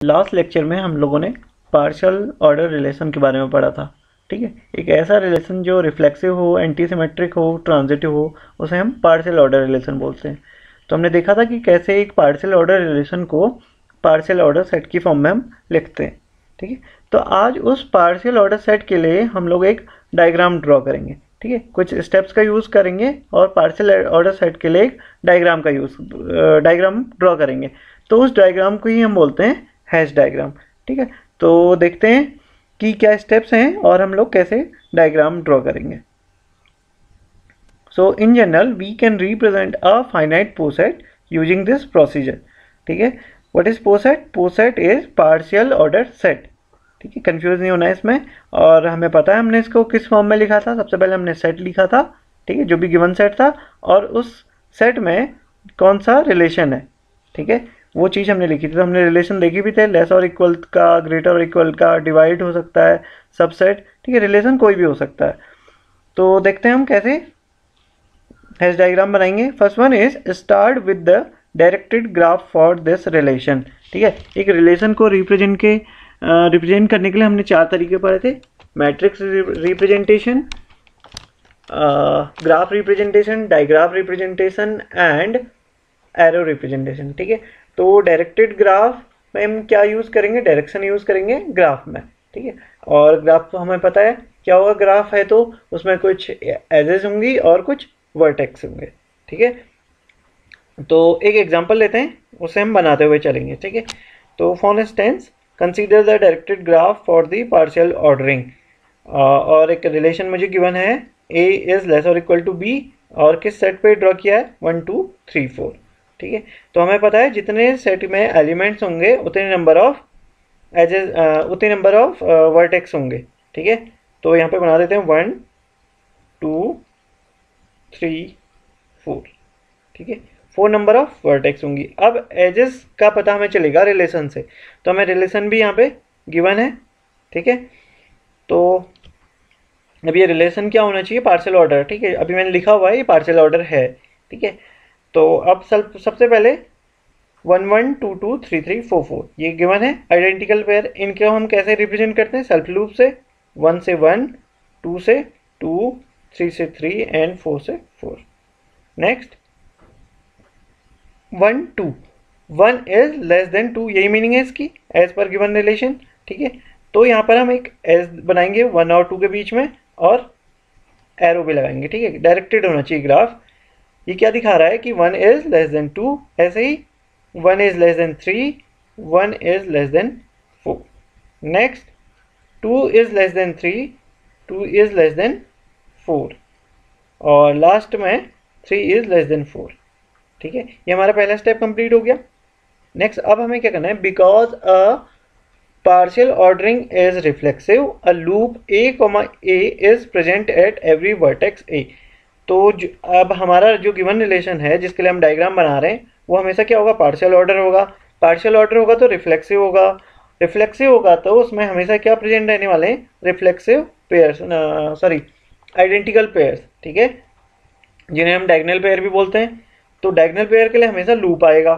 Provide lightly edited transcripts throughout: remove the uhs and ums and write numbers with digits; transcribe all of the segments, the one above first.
Last lecture में हम लोगों ने पार्शियल ऑर्डर रिलेशन के बारे में पढ़ा था। ठीक है, एक ऐसा रिलेशन जो रिफ्लेक्सिव हो, एंटी सिमेट्रिक हो, ट्रांजिटिव हो, उसे हम पार्शियल ऑर्डर रिलेशन बोलते हैं। तो हमने देखा था कि कैसे एक पार्शियल ऑर्डर रिलेशन को पार्शियल ऑर्डर सेट की फॉर्म में हम लिखते हैं। ठीक है, तो आज उस पार्शियल ऑर्डर सेट के लिए हम लोग एक डायग्राम ड्रॉ करेंगे। ठीक है, कुछ स्टेप्स का यूज़ करेंगे और पार्शियल ऑर्डर सेट के लिए एक डायग्राम ड्रॉ करेंगे। तो उस डायग्राम को ही हम बोलते हैं हैश डायग्राम। ठीक है, तो देखते हैं कि क्या स्टेप्स हैं और हम लोग कैसे डायग्राम ड्रॉ करेंगे। So in general we can represent a finite poset using this procedure. ठीक है, what is poset? Poset is partial order set. ठीक है, कंफ्यूज नहीं होना है इसमें। और हमें पता है हमने इसको किस फॉर्म में लिखा था। सबसे पहले हमने सेट लिखा था, ठीक है, जो भी गिवन सेट था, और उस सेट में कौन सा रिलेशन है, ठीक है, वो चीज़ हमने लिखी थी। तो हमने रिलेशन देखी भी थे, लेस और इक्वल का, ग्रेटर और इक्वल का, डिवाइड हो सकता है, सबसेट। ठीक है, रिलेशन कोई भी हो सकता है। तो देखते हैं हम कैसे हैश डायग्राम बनाएंगे। First one is start with the directed graph for this relation. ठीक है, एक रिलेशन को रिप्रेजेंट करने के लिए हमने 4 तरीके पढ़े थे। Matrix representation, graph representation, digraph representation and arrow representation. ठीक है, तो डायरेक्टेड ग्राफ में हम क्या यूज़ करेंगे? डायरेक्शन यूज़ करेंगे ग्राफ में। ठीक है, और ग्राफ तो हमें पता है क्या होगा। ग्राफ है तो उसमें कुछ एजेस होंगी और कुछ वर्टेक्स होंगे। ठीक है, तो एक एग्जांपल लेते हैं, उसे हम बनाते हुए चलेंगे। ठीक है, तो for instance consider the directed graph for the partial ordering. और एक रिलेशन मुझे गिवन है, ए इज लेस और इक्वल टू बी, और किस सेट पे ड्रॉ किया है? 1 2 3 4। ठीक है, तो हमें पता है जितने सेट में एलिमेंट्स होंगे उतने नंबर ऑफ एजेस, उतने नंबर ऑफ वर्टेक्स होंगे। ठीक है, तो यहाँ पे बना देते हैं 1 2 3 4। ठीक है, 4 नंबर ऑफ वर्टेक्स होंगी। अब एजेस का पता हमें चलेगा रिलेशन से, तो हमें रिलेशन भी यहाँ पे गिवन है। ठीक है, तो अब ये रिलेशन क्या होना चाहिए? Partial order. ठीक है, अभी मैंने लिखा हुआ है ये पार्शियल ऑर्डर है। ठीक है, तो अब सबसे पहले 1 1 2 2 3 3 4 4 ये गिवन है आइडेंटिकल पेयर। इनको हम कैसे रिप्रेजेंट करते हैं? सेल्फ लूप से। 1 से 1, 2 से 2, 3 से 3 एंड 4 से 4। नेक्स्ट 1 2, 1 इज लेस देन 2, यही मीनिंग है इसकी एज पर गिवन रिलेशन। ठीक है, तो यहाँ पर हम एक एज बनाएंगे 1 और 2 के बीच में और एरो भी लगाएंगे। ठीक है, डायरेक्टेड होना चाहिए ग्राफ। ये क्या दिखा रहा है कि 1 इज लेस देन 2, ऐसे ही 1 is less than 3, 1 is less than 4। Next 2 is less than 3, 2 is less than 4, और लास्ट में 3 इज लेस देन 4। ठीक है, ये हमारा पहला स्टेप कंप्लीट हो गया। नेक्स्ट अब हमें क्या करना है? Because a partial ordering is reflexive, a loop a comma a is present at every vertex a। तो अब हमारा जो गिवन रिलेशन है जिसके लिए हम डायग्राम बना रहे हैं वो हमेशा क्या होगा? पार्शियल ऑर्डर होगा। पार्शियल ऑर्डर होगा तो रिफ्लेक्सिव होगा। रिफ्लेक्सिव होगा तो उसमें हमेशा क्या प्रेजेंट रहने वाले हैं? Reflexive pairs, sorry identical pairs. ठीक है, जिन्हें हम डायगोनल पेयर भी बोलते हैं। तो डायगोनल पेयर के लिए हमेशा लूप आएगा।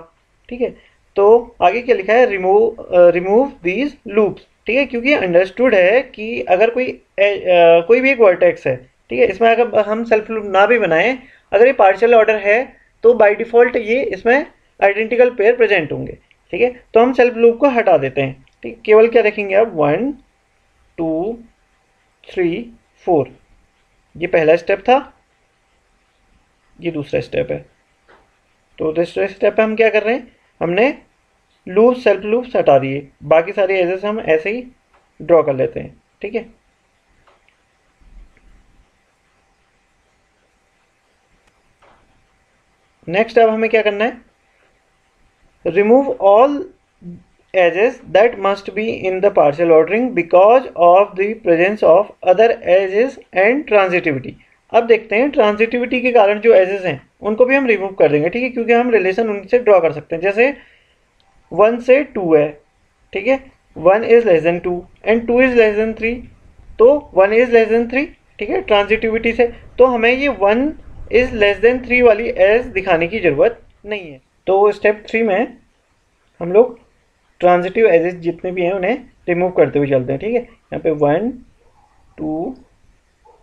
ठीक है, तो आगे क्या लिखा है? Remove these loops. ठीक है, क्योंकि अंडरस्टूड है कि अगर कोई भी एक वर्टेक्स है, ठीक है, इसमें अगर हम सेल्फ लूप ना भी बनाएं, अगर ये पार्शियल ऑर्डर है तो बाय डिफॉल्ट ये इसमें आइडेंटिकल पेयर प्रेजेंट होंगे। ठीक है, तो हम सेल्फ लूप को हटा देते हैं। ठीक, केवल क्या रखेंगे अब? 1 2 3 4। ये पहला स्टेप था, ये दूसरा स्टेप है। तो दूसरे स्टेप पे हम क्या कर रहे हैं? हमने लूप, सेल्फ लूप्स हटा दिए, बाकी सारे एजेस हम ऐसे ही ड्रॉ कर लेते हैं। ठीक है, नेक्स्ट अब हमें क्या करना है? Remove all edges that must be in the partial ordering because of the presence of other edges and transitivity. अब देखते हैं ट्रांजिटिविटी के कारण जो एजेस हैं उनको भी हम रिमूव कर देंगे। ठीक है, क्योंकि हम रिलेशन उनसे ड्रॉ कर सकते हैं। जैसे 1 से 2 है, ठीक है, 1 is less than 2 and 2 is less than 3, तो 1 इज लेस देन 3। ठीक है, ट्रांजिटिविटी से तो हमें ये 1 इज लेस देन 3 वाली एज दिखाने की जरूरत नहीं है। तो स्टेप 3 में हम लोग ट्रांजिटिव एजेस जितने भी हैं उन्हें रिमूव करते हुए चलते हैं, ठीक है। यहाँ पे 1 2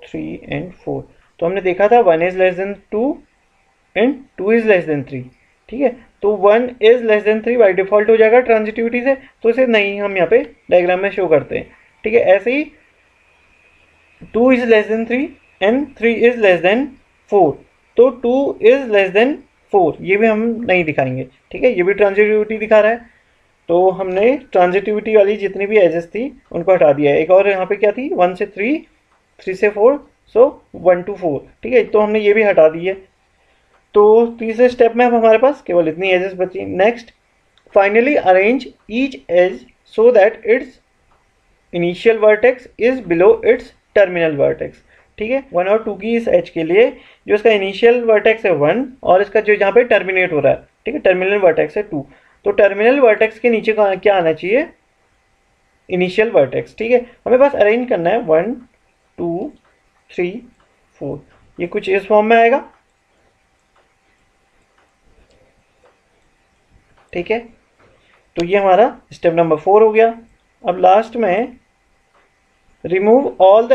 3 एंड 4, तो हमने देखा था 1 is less than 2 and 2 is less than 3, ठीक है। तो 1 is less than 3 by default हो जाएगा ट्रांजिटिविटी से, तो इसे नहीं हम यहाँ पे डायग्राम में शो करते हैं, ठीक है। ऐसे ही 2 is less than 3 and 3 is less than 4, तो 2 इज लेस देन 4 ये भी हम नहीं दिखाएंगे, ठीक है। ये भी ट्रांजिटिविटी दिखा रहा है, तो हमने ट्रांजिटिविटी वाली जितनी भी एजेस थी उनको हटा दिया है। एक और यहाँ पे क्या थी, 1 से 3, 3 से 4, सो 1 to 4, ठीक है। तो हमने ये भी हटा दी है। तो तीसरे स्टेप में अब हमारे पास केवल इतनी एजेस बची। Next, finally arrange each edge so that its initial vertex is below its terminal vertex, ठीक है। 1 और 2 की इस एज के लिए जो इसका इनिशियल वर्टेक्स है 1 और इसका जो जहाँ पे टर्मिनेट हो रहा है, ठीक है, टर्मिनल वर्टेक्स है 2, तो टर्मिनल वर्टेक्स के नीचे क्या आना चाहिए, इनिशियल वर्टेक्स, ठीक है। हमें बस अरेंज करना है 1 2 3 4, ये कुछ इस फॉर्म में आएगा, ठीक है। तो ये हमारा स्टेप नंबर 4 हो गया। अब लास्ट में remove all the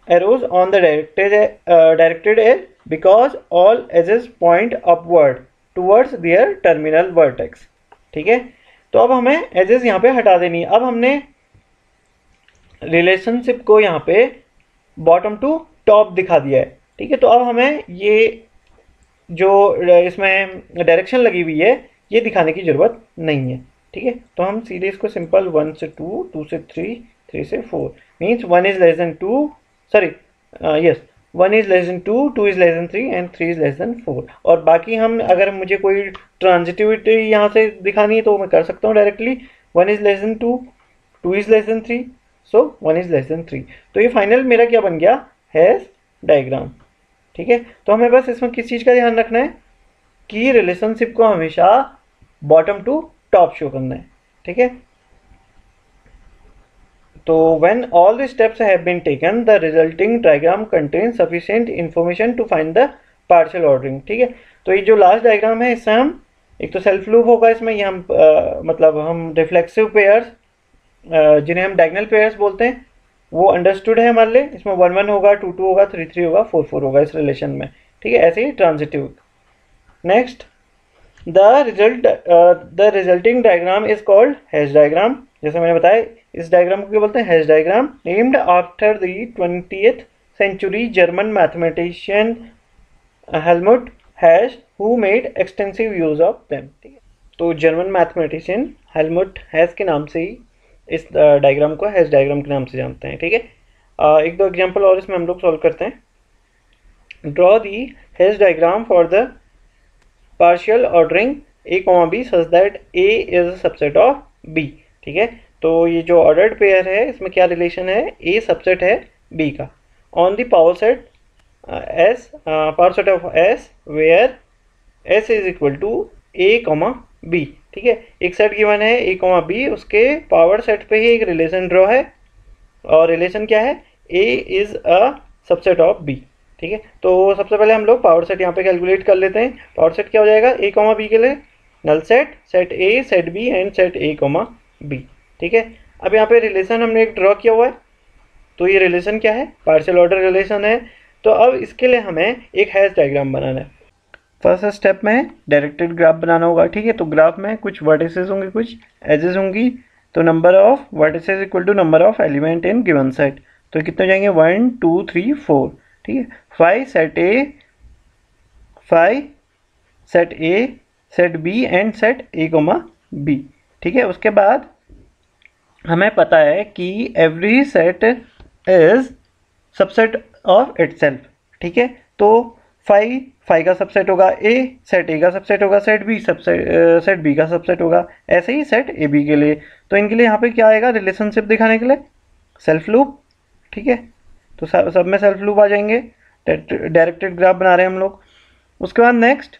arrows on the directed edge because all edges point upward towards their terminal vertex, ठीक है। तो अब हमें एजेस यहाँ पे हटा देनी है। अब हमने रिलेशनशिप को यहाँ पे बॉटम टू टॉप दिखा दिया है, ठीक है। तो अब हमें ये जो इसमें डायरेक्शन लगी हुई है ये दिखाने की ज़रूरत नहीं है, ठीक है। तो हम सीधे इसको सिंपल 1 से 2, 2 से 3, 3 से 4 means 1 is less than 2, sorry yes 1 is less than 2, 2 is less than 3 and 3 is less than 4। और बाकी हम अगर मुझे कोई ट्रांजिटिविटी यहाँ से दिखानी है तो मैं कर सकता हूँ directly, 1 is less than 2, 2 is less than 3, so 1 is less than 3। तो ये फाइनल मेरा क्या बन गया, हैज डायग्राम, ठीक है। तो हमें बस इसमें किस चीज़ का ध्यान रखना है कि रिलेशनशिप को हमेशा बॉटम टू टॉप शो करना है, ठीक है। तो when all the steps have been taken the resulting diagram contains sufficient information to find the partial ordering, ठीक है। तो ये जो लास्ट डायग्राम है इससे हम एक तो सेल्फ लूप होगा इसमें, ये हम मतलब हम रिफ्लेक्सिव पेयर्स जिन्हें हम डायगोनल पेयर्स बोलते हैं वो अंडरस्टूड है हमारे लिए। इसमें 1 1 होगा, 2 2 होगा, 3 3 होगा, 4 4 होगा इस रिलेशन में, ठीक है। ऐसे ही transitive. Next, the resulting diagram is called Hasse diagram. जैसे मैंने बताया इस डायग्राम को क्या बोलते हैं, Hasse diagram, named after the 20th century German mathematician Helmut Hasse who made extensive use of them, ठीक है। तो जर्मन मैथमेटिशियन हेलमुट हैश के नाम से ही इस डायग्राम को हैश डायग्राम के नाम से जानते हैं, ठीक है। एक दो एग्जांपल और इसमें हम लोग सॉल्व करते हैं। Draw the hash diagram for the partial ordering a, b such that a is a subset of b, ठीक है। तो ये जो ऑर्डर्ड पेयर है इसमें क्या रिलेशन है, a सबसेट है b का on the power set s, power set of s where s is equal to a, b, ठीक है। एक सेट गिवन है a, b, उसके पावर सेट पे ही एक रिलेशन ड्रॉ है और रिलेशन क्या है, a is a subset of b, ठीक है। तो सबसे पहले हम लोग पावर सेट यहाँ पे कैलकुलेट कर लेते हैं। पावर सेट क्या हो जाएगा, a, b के लिए null set, set a, set b and set a, b, ठीक है। अब यहाँ पे रिलेशन हमने एक ड्रॉ किया हुआ है, तो ये रिलेशन क्या है, पार्शियल ऑर्डर रिलेशन है। तो अब इसके लिए हमें एक हैश डायग्राम बनाना है। फर्स्ट स्टेप में डायरेक्टेड ग्राफ बनाना होगा, ठीक है। तो ग्राफ में कुछ वर्टिसेस होंगे, कुछ एजेस होंगी, तो number of vertices equal to number of element in given set. तो कितने हो जाएंगे, 1 2 3 4, ठीक है। 5 set A, 5 set A, set B and set a, b, ठीक है। उसके बाद हमें पता है कि every set is subset of itself, ठीक है। तो 5 का सबसेट होगा a, सेट a का सबसेट होगा सेट b, सेट b का सबसेट होगा, ऐसे ही सेट a b के लिए। तो इनके लिए यहाँ पे क्या आएगा, रिलेशनशिप दिखाने के लिए सेल्फ लूप, ठीक है। तो सब में सेल्फ लूप आ जाएंगे। डायरेक्टेड ग्राफ बना रहे हैं हम लोग। उसके बाद नेक्स्ट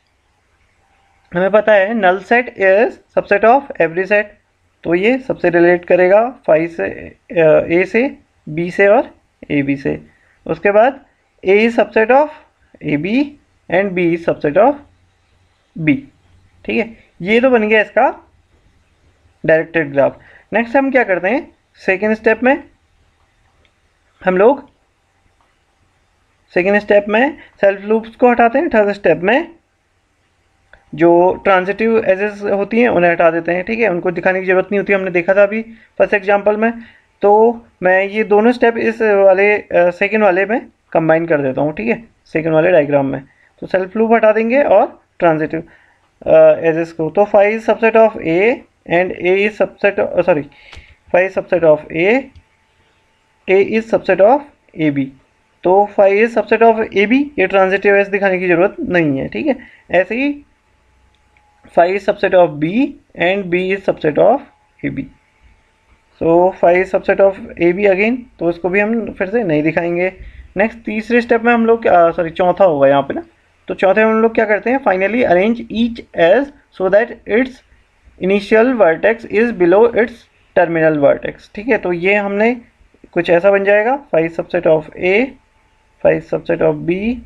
हमें पता है null set is subset of every set, तो ये सबसे रिलेट करेगा 5 से a से, b से और ab से। उसके बाद a is subset of ab and b is subset of b, ठीक है। ये तो बन गया इसका डायरेक्टेड ग्राफ। नेक्स्ट हम क्या करते हैं, सेकेंड स्टेप में हम लोग सेल्फ लूप्स को हटाते हैं। थर्ड स्टेप में जो ट्रांजिटिव एजेस होती हैं उन्हें हटा देते हैं, ठीक है, उनको दिखाने की जरूरत नहीं होती, हमने देखा था अभी फर्स्ट एग्जाम्पल में। तो मैं ये दोनों स्टेप इस वाले सेकेंड वाले में कंबाइन कर देता हूँ, ठीक है, सेकेंड वाले डायग्राम में। तो सेल्फ लूप हटा देंगे और ट्रांजिटिव एजेस को। तो phi is subset of A and A is subset, sorry, phi is subset of A is subset of A B. तो phi is subset of A B, ये transitive edge दिखाने की जरूरत नहीं है, ठीक है। ऐसे ही phi is subset of B and B is subset of A B. So phi is subset of A B again, तो इसको भी हम फिर से नहीं दिखाएंगे। नेक्स्ट तीसरे स्टेप में हम लोग सॉरी चौथा होगा यहाँ पे ना, तो चौथे में हम लोग क्या करते हैं, finally arrange each edge so that its initial vertex is below its terminal vertex, ठीक है। तो ये हमने कुछ ऐसा बन जाएगा, phi is subset of A, phi is subset of B,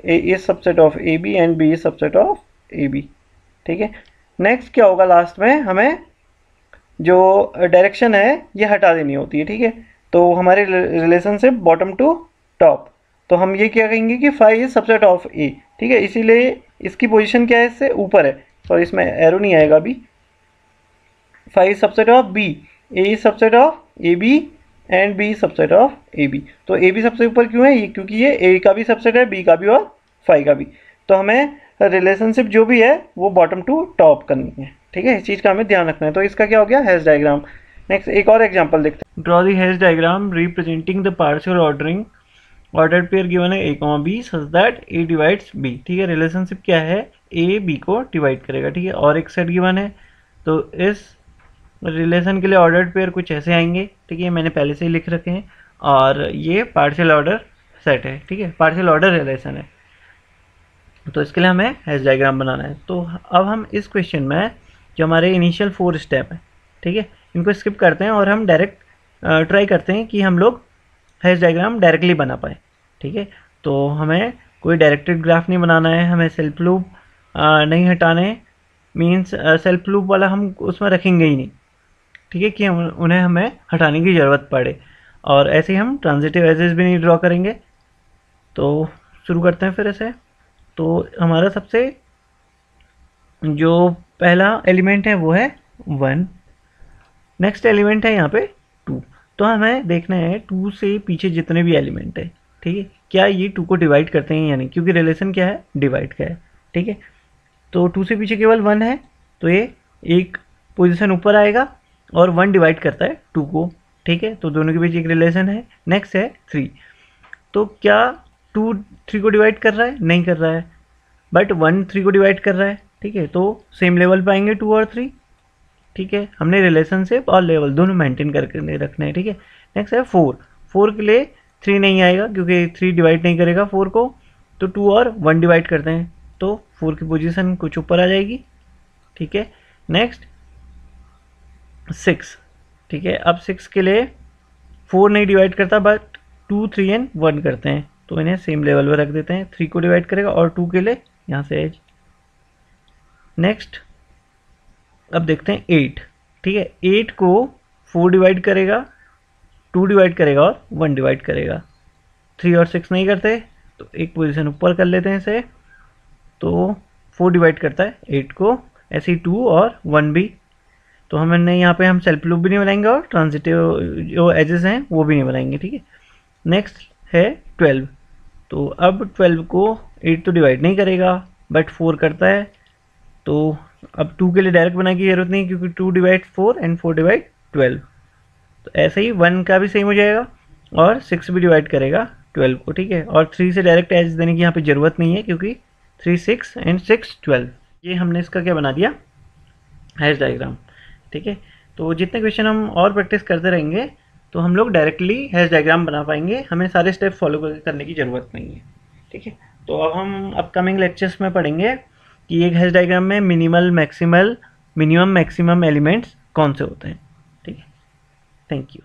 A is subset of A B and B is subset of A B, ठीक है। नेक्स्ट क्या होगा, लास्ट में हमें जो डायरेक्शन है ये हटा देनी होती है, ठीक है। तो हमारे रिलेशनशिप बॉटम टू टॉप, तो हम ये क्या कहेंगे कि फाई इज सबसेट ऑफ ए, ठीक है, इसीलिए इसकी पोजीशन क्या है, इससे ऊपर है, सॉरी इसमें एरो नहीं आएगा अभी। Phi is subset of B, A is subset of A B and B subset of A B. तो ए बी सबसे ऊपर क्यों है, ये क्योंकि ये ए का भी सबसेट है, बी का भी और फाई का भी। तो हमें रिलेशनशिप जो भी है वो बॉटम टू टॉप करनी है, ठीक है, इस चीज़ का हमें ध्यान रखना है। तो इसका क्या हो गया, हैश डायग्राम। नेक्स्ट एक और एग्जांपल देखते हैं। Draw the hash diagram representing the partial ordering ordered pair given है a, b such that a divides b, ठीक है। रिलेशनशिप क्या है, a b को डिवाइड करेगा, ठीक है, और एक सेट गिवन है। तो इस रिलेशन के लिए ऑर्डर्ड पेयर कुछ ऐसे आएंगे, ठीक है, मैंने पहले से ही लिख रखे हैं, और ये पार्शियल ऑर्डर सेट है, ठीक है, पार्शियल ऑर्डर रिलेशन है। तो इसके लिए हमें हैश डायग्राम बनाना है। तो अब हम इस क्वेश्चन में जो हमारे इनिशियल 4 स्टेप है, ठीक है, इनको स्किप करते हैं और हम डायरेक्ट ट्राई करते हैं कि हम लोग हैश डायग्राम डायरेक्टली बना पाए, ठीक है। तो हमें कोई डायरेक्टेड ग्राफ नहीं बनाना है, हमें सेल्फ लूप नहीं हटाने, मीन्स सेल्फ लूप वाला हम उसमें रखेंगे ही नहीं, ठीक है, कि उन्हें हमें हटाने की ज़रूरत पड़े। और ऐसे ही हम ट्रांजिटिव एजेस भी नहीं ड्रॉ करेंगे। तो शुरू करते हैं फिर ऐसे। तो हमारा सबसे जो पहला एलिमेंट है वो है 1, नेक्स्ट एलिमेंट है यहाँ पे 2। तो हमें देखना है 2 से पीछे जितने भी एलिमेंट है, ठीक है, क्या ये 2 को डिवाइड करते हैं या नहीं, क्योंकि रिलेशन क्या है, डिवाइड का है, ठीक है। तो 2 से पीछे केवल 1 है, तो ये एक पोजीशन ऊपर आएगा और 1 डिवाइड करता है 2 को, ठीक है। तो दोनों के बीच एक रिलेशन है। नेक्स्ट है 3, तो क्या 2 3 को डिवाइड कर रहा है, नहीं कर रहा है, बट 1 3 को डिवाइड कर रहा है, ठीक है। तो सेम लेवल पे आएंगे 2 और 3, ठीक है, हमने रिलेशनशिप और लेवल दोनों मेंटेन करके रखने हैं, ठीक है। नेक्स्ट है 4 के लिए 3 नहीं आएगा क्योंकि 3 डिवाइड नहीं करेगा 4 को, तो 2 और 1 डिवाइड करते हैं, तो 4 की पोजीशन कुछ ऊपर आ जाएगी, ठीक है। नेक्स्ट 6, ठीक है, अब 6 के लिए 4 नहीं डिवाइड करता बट 2 3 एंड 1 करते हैं, तो इन्हें सेम लेवल पर रख देते हैं। 3 को डिवाइड करेगा और 2 के लिए यहाँ से एज। नेक्स्ट अब देखते हैं 8, ठीक है, 8 को 4 डिवाइड करेगा, 2 डिवाइड करेगा और 1 डिवाइड करेगा। 3 और 6 नहीं करते, तो एक पोजीशन ऊपर कर लेते हैं इसे, तो 4 डिवाइड करता है 8 को, ऐसे ही 2 और 1 भी। तो हमने यहाँ पे हम सेल्फ लूप भी नहीं बनाएंगे और ट्रांजिटिव जो एजेस हैं वो भी नहीं बनाएंगे, ठीक है। नेक्स्ट है 12, तो अब 12 को 8 तो डिवाइड नहीं करेगा बट 4 करता है, तो अब 2 के लिए डायरेक्ट बनाने की जरूरत नहीं क्योंकि 2 डिवाइड 4 एंड 4 डिवाइड 12। तो ऐसे ही 1 का भी सेम हो जाएगा और 6 भी डिवाइड करेगा 12 को, ठीक है। और 3 से डायरेक्ट एज देने की यहाँ पे ज़रूरत नहीं है क्योंकि 3 6 एंड 6 12। ये हमने इसका क्या बना दिया, हैश डायग्राम, ठीक है। तो जितने क्वेश्चन हम और प्रैक्टिस करते रहेंगे तो हम लोग डायरेक्टली हैश डायग्राम बना पाएंगे, हमें सारे स्टेप फॉलो करने की ज़रूरत नहीं है, ठीक है। तो अब हम अपकमिंग लेक्चर्स में पढ़ेंगे कि एक हैश डायग्राम में मिनिमम मैक्सिमम एलिमेंट्स कौन से होते हैं, ठीक है। Thank you.